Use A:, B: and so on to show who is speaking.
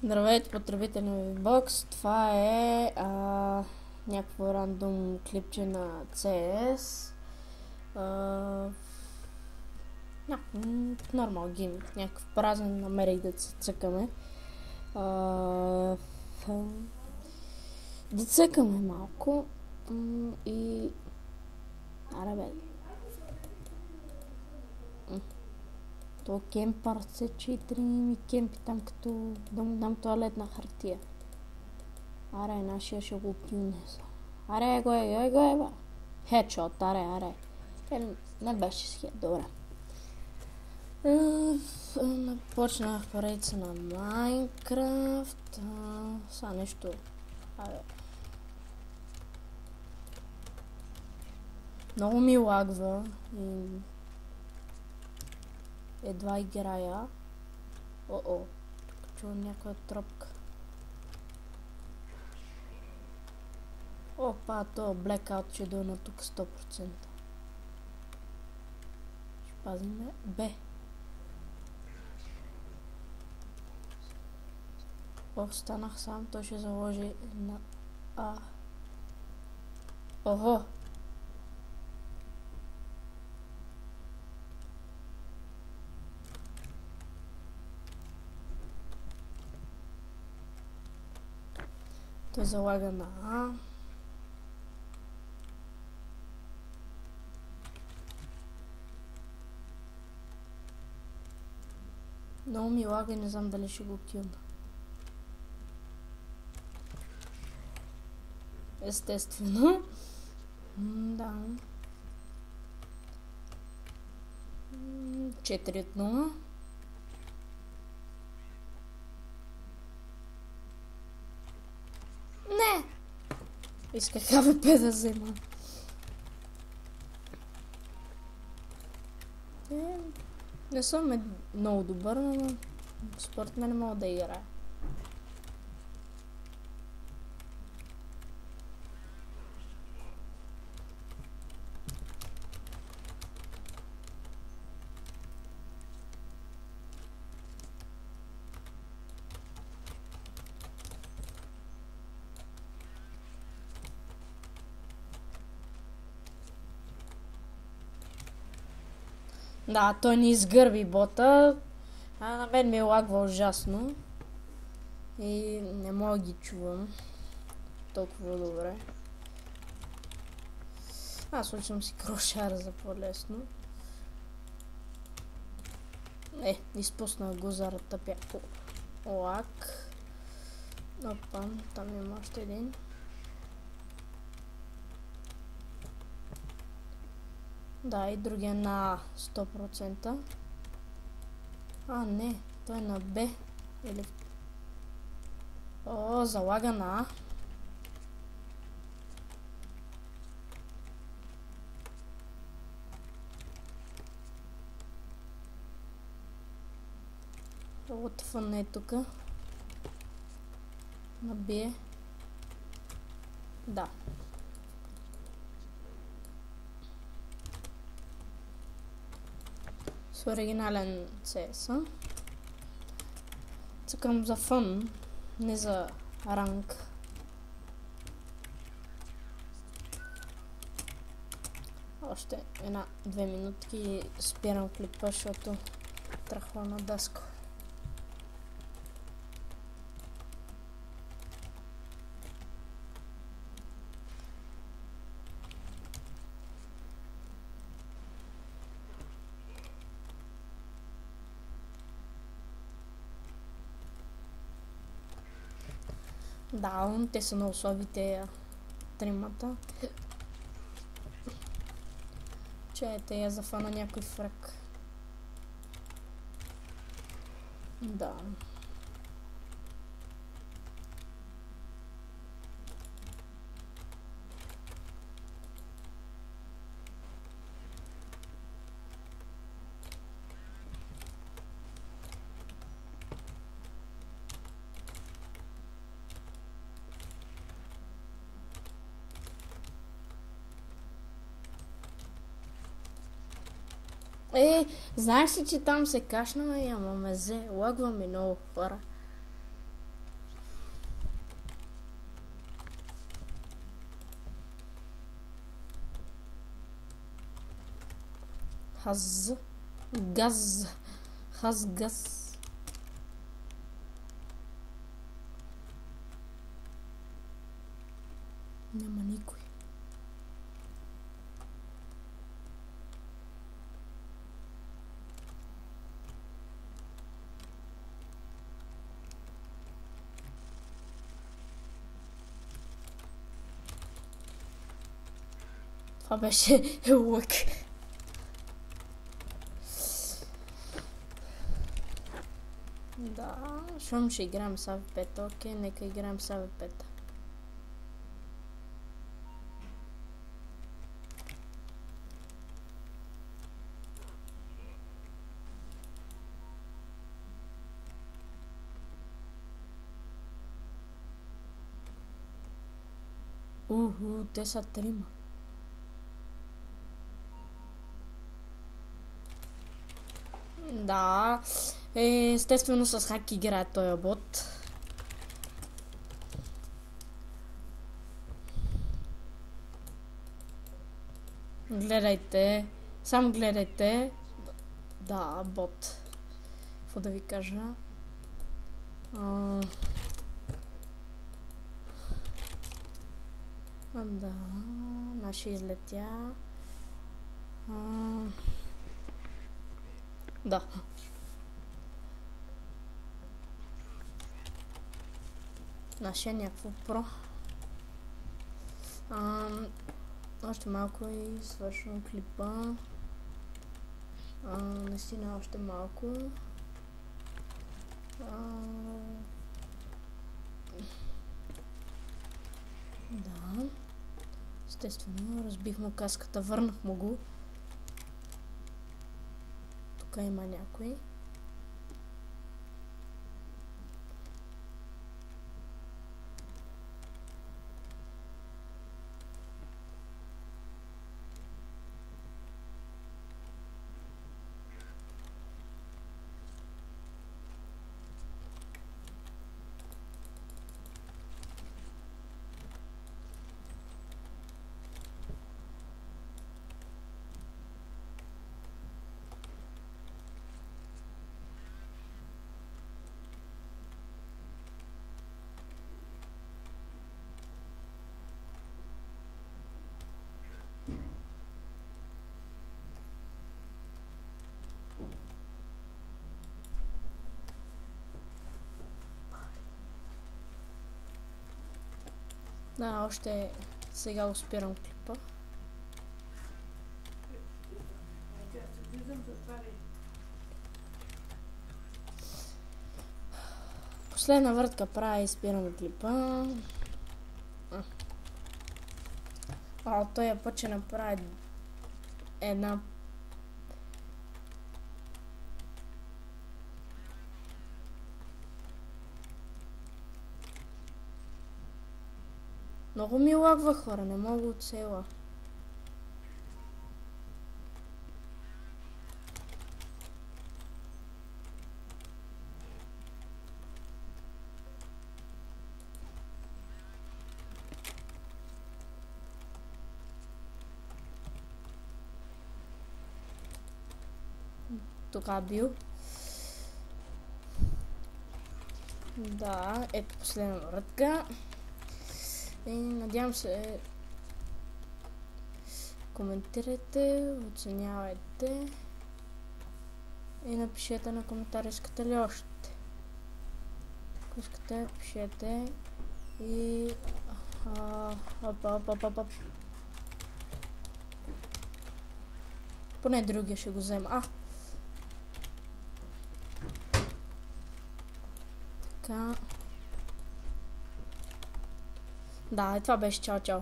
A: Здравейте, потребители на Vbox. Това е някакво рандом клипче на CS. Нормал гимик, някакъв празен, намерих да се цъкаме. Да цъкаме малко и... Аре бе. То кемпър се 4 ми кемпи там като дам туалетна хартия. Аре, нашия ще го пюне. Аре, го е, ба. Хедшот, аре. Не беше с хед, добре. Почнах поредица на Майнкрафт. Сега нещо... Абе. Много ми лагва и... Едва играя. Тук чувам някоя тропка. Опа, то Blackout ще дойна тук 100%. Ще пазиме Б. Станах сам, той ще заложи на А. Охо! Той залага на А. Много ми лага и не знам дали ще го килна. Естествено. Да. 4-0. Не! Исках АВП да взема. Не съм много добър, но според мен не мога да играя. Да, той ни изгърби бота, на мен ми лагва ужасно и не мога да ги чувам толкова добре. Аз учвам си крошара за по-лесно. Изпуснах го заради тъпя лак. Опа, там има още един. Да, и другия на 100%. Не, той е на Б. Или... залага на А. Отфън е тука. На Б. Да. С оригинален CS. Цъкам за фън, не за ранг. Още 1-2 минутки и спирам клипа, защото тръхва на дъска. Да, те са много слаби те тримата. Чете я зафана някой фрък. Да. Знаеш ли, че там се кашна, ама ме лагва ми много хора. Хаз. Газ. Хаз-газ. Няма никой. Това беше лък. Да, щом ще играем с АВП-та, окей, нека играем с АВП-та. Те са трима. Да, естествено с хак играе този бот. Гледайте, само гледайте. Да, бот. Какво да ви кажа? Да, наши излетя. Да. Нашия някакво про. Още малко и свършвам клипа. Наистина още малко. Да. Естествено, разбих му каската, върнах му го. Тук има някой. Да, още сега спирам клипа. Последна въртка правя и спирам клипа. Той път ще направи една много ми лагва, хора, не мога от села. Тук бил. Да, ето последна вратка. И надявам се коментирайте, оценявайте и напишете на коментар, искате ли още. Ако искате, пишете и поне другия ще го взема. Така. Да, това беше чао-чао.